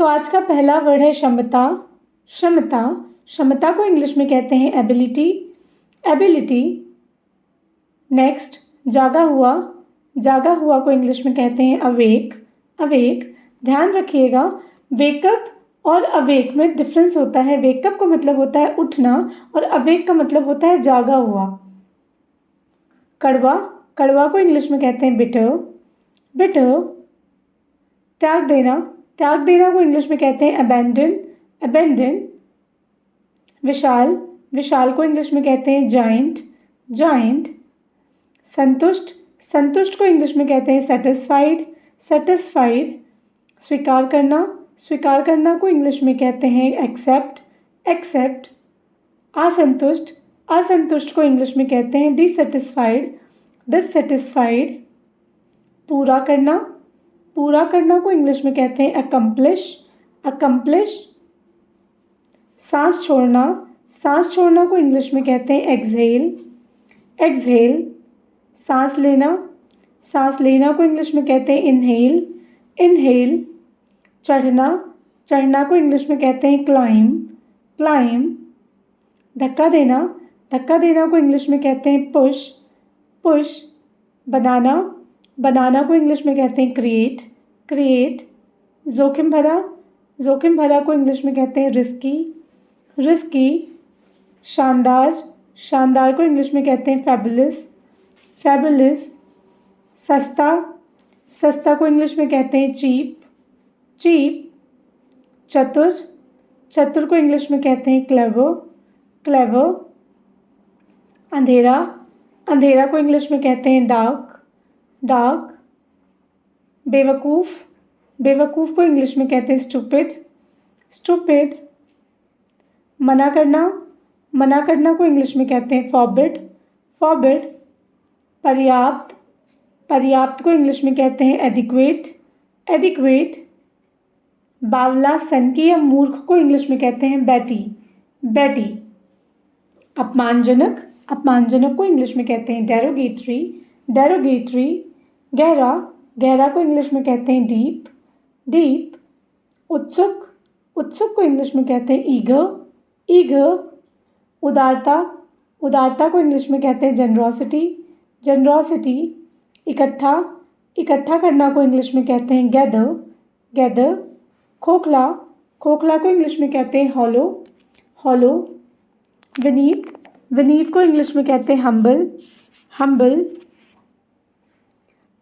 तो आज का पहला वर्ड है क्षमता। क्षमता क्षमता को इंग्लिश में कहते हैं एबिलिटी। एबिलिटी। नेक्स्ट जागा हुआ। जागा हुआ को इंग्लिश में कहते हैं अवेक। अवेक। ध्यान रखिएगा, वेकअप और अवेक में डिफरेंस होता है। वेकअप का मतलब होता है उठना और अवेक का मतलब होता है जागा हुआ। कड़वा। कड़वा को इंग्लिश में कहते हैं बिटर। बिटर। त्याग देना। त्याग देना को इंग्लिश में कहते हैं अबैंडन। अबैंडन। विशाल। विशाल को इंग्लिश में कहते हैं जाइंट। जाइंट। संतुष्ट। संतुष्ट को इंग्लिश में कहते हैं सेटिस्फाइड। सेटिस्फाइड। स्वीकार करना। स्वीकार करना को इंग्लिश में कहते हैं एक्सेप्ट। एक्सेप्ट। असंतुष्ट। असंतुष्ट को इंग्लिश में कहते हैं डिससेटिस्फाइड। डिससेटिस्फाइड। पूरा करना। पूरा करना को इंग्लिश में कहते हैं अकम्प्लिश। अकम्प्लिश। सांस छोड़ना। सांस छोड़ना को इंग्लिश में कहते हैं एक्सहेल। एक्सहेल। सांस लेना। सांस लेना को इंग्लिश में कहते हैं इनहेल। इनहेल। चढ़ना। चढ़ना को इंग्लिश में कहते हैं क्लाइम। क्लाइम। धक्का देना। धक्का देना को इंग्लिश में कहते हैं पुश। पुश। बनाना। बनाना को इंग्लिश में कहते हैं क्रिएट। क्रिएट। जोखिम भरा। जोखिम भरा को इंग्लिश में कहते हैं रिस्की। रिस्की। शानदार। शानदार को इंग्लिश में कहते हैं फैबुलस। फैबुलस। सस्ता। सस्ता को इंग्लिश में कहते हैं चीप। चीप। चतुर। चतुर को इंग्लिश में कहते हैं क्लेवर। क्लेवर। अंधेरा। अंधेरा को इंग्लिश में कहते हैं डार्क। डार्क। बेवकूफ़। बेवकूफ़ को इंग्लिश में कहते हैं स्टूपिड। स्टूपिड। मना करना। मना करना को इंग्लिश में कहते हैं फॉरबिड। फॉरबिड। पर्याप्त। पर्याप्त को इंग्लिश में कहते हैं एडिक्वेट। एडिक्वेट। बावला, सनकी या मूर्ख को इंग्लिश में कहते हैं बैटी। बैटी। अपमानजनक। अपमानजनक को इंग्लिश में कहते हैं डेरोगेटरी। डेरोगेटरी। गहरा। गहरा को इंग्लिश में कहते हैं डीप। डीप। उत्सुक। उत्सुक को इंग्लिश में कहते हैं ईगर। ईगर। उदारता। उदारता को इंग्लिश में कहते हैं जनरॉसिटी। जनरॉसिटी। इकट्ठा। इकट्ठा करना को इंग्लिश में कहते हैं गैदर। गैदर। खोखला। खोखला को इंग्लिश में कहते हैं हॉलो। हॉलो। विनीत। विनीत को इंग्लिश में कहते हैं हम्बल। हम्बल।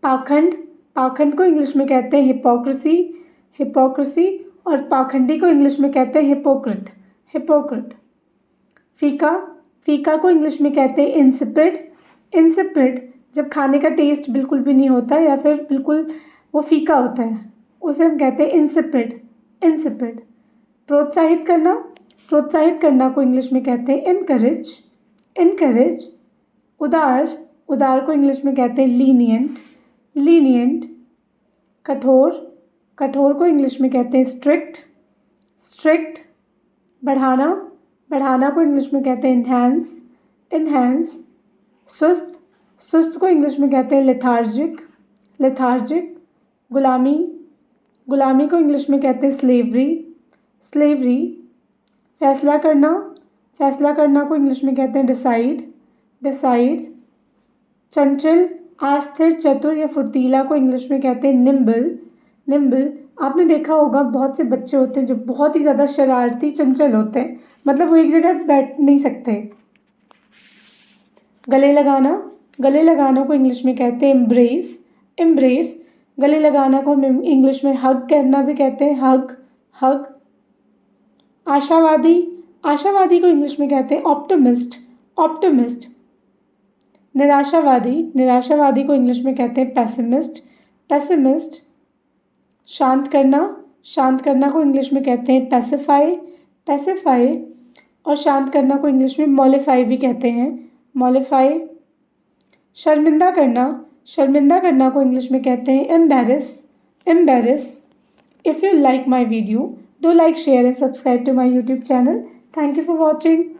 पाखंड। पाखंड को इंग्लिश में कहते हैं हिपोक्रेसी। हिपोक्रेसी। और पाखंडी को इंग्लिश में कहते हैं हिपोक्रिट। हिपोक्रिट। फीका। फीका को इंग्लिश में कहते हैं इंसिपिड। इंसिपिड। जब खाने का टेस्ट बिल्कुल भी नहीं होता या फिर बिल्कुल वो फीका होता है, उसे हम कहते हैं इंसिपिड। इंसिपिड। प्रोत्साहित करना। प्रोत्साहित करना को इंग्लिश में कहते हैं इनकरेज। इनकरेज। उदार। उदार को इंग्लिश में कहते हैं लीनियंट। लीनियंट। कठोर। कठोर को इंग्लिश में कहते हैं स्ट्रिक्ट। स्ट्रिक्ट। बढ़ाना। बढ़ाना को इंग्लिश में कहते हैं इन्हेंस। इन्हेंस। सुस्त। सुस्त को इंग्लिश में कहते हैं लेथार्जिक। लेथार्जिक। गुलामी। गुलामी को इंग्लिश में कहते हैं स्लेवरी। स्लेवरी। फैसला करना। फैसला करना को इंग्लिश में कहते हैं डिसाइड। डिसाइड। चंचल, अस्थिर, चतुर या फुर्तीला को इंग्लिश में कहते हैं निम्बल। निम्बल। आपने देखा होगा बहुत से बच्चे होते हैं जो बहुत ही ज़्यादा शरारती, चंचल होते हैं, मतलब वो एक जगह बैठ नहीं सकते। गले लगाना। गले लगाना को इंग्लिश में कहते हैं एम्ब्रेस। एम्ब्रेस। गले लगाना को हम इंग्लिश में हग करना भी कहते हैं, हग। हग। आशावादी। आशावादी को इंग्लिश में कहते हैं ऑप्टिमिस्ट। ऑप्टिमिस्ट। निराशावादी। निराशावादी को इंग्लिश में कहते हैं पेसिमिस्ट। पेसिमिस्ट। शांत करना। शांत करना को इंग्लिश में कहते हैं पैसिफाई। पैसिफाई। और शांत करना को इंग्लिश में मॉलिफाई भी कहते हैं, मॉलिफाई। शर्मिंदा करना। शर्मिंदा करना को इंग्लिश में कहते हैं embarrass. Embarrass. If you like my video, do like, share and subscribe to my YouTube channel. Thank you for watching.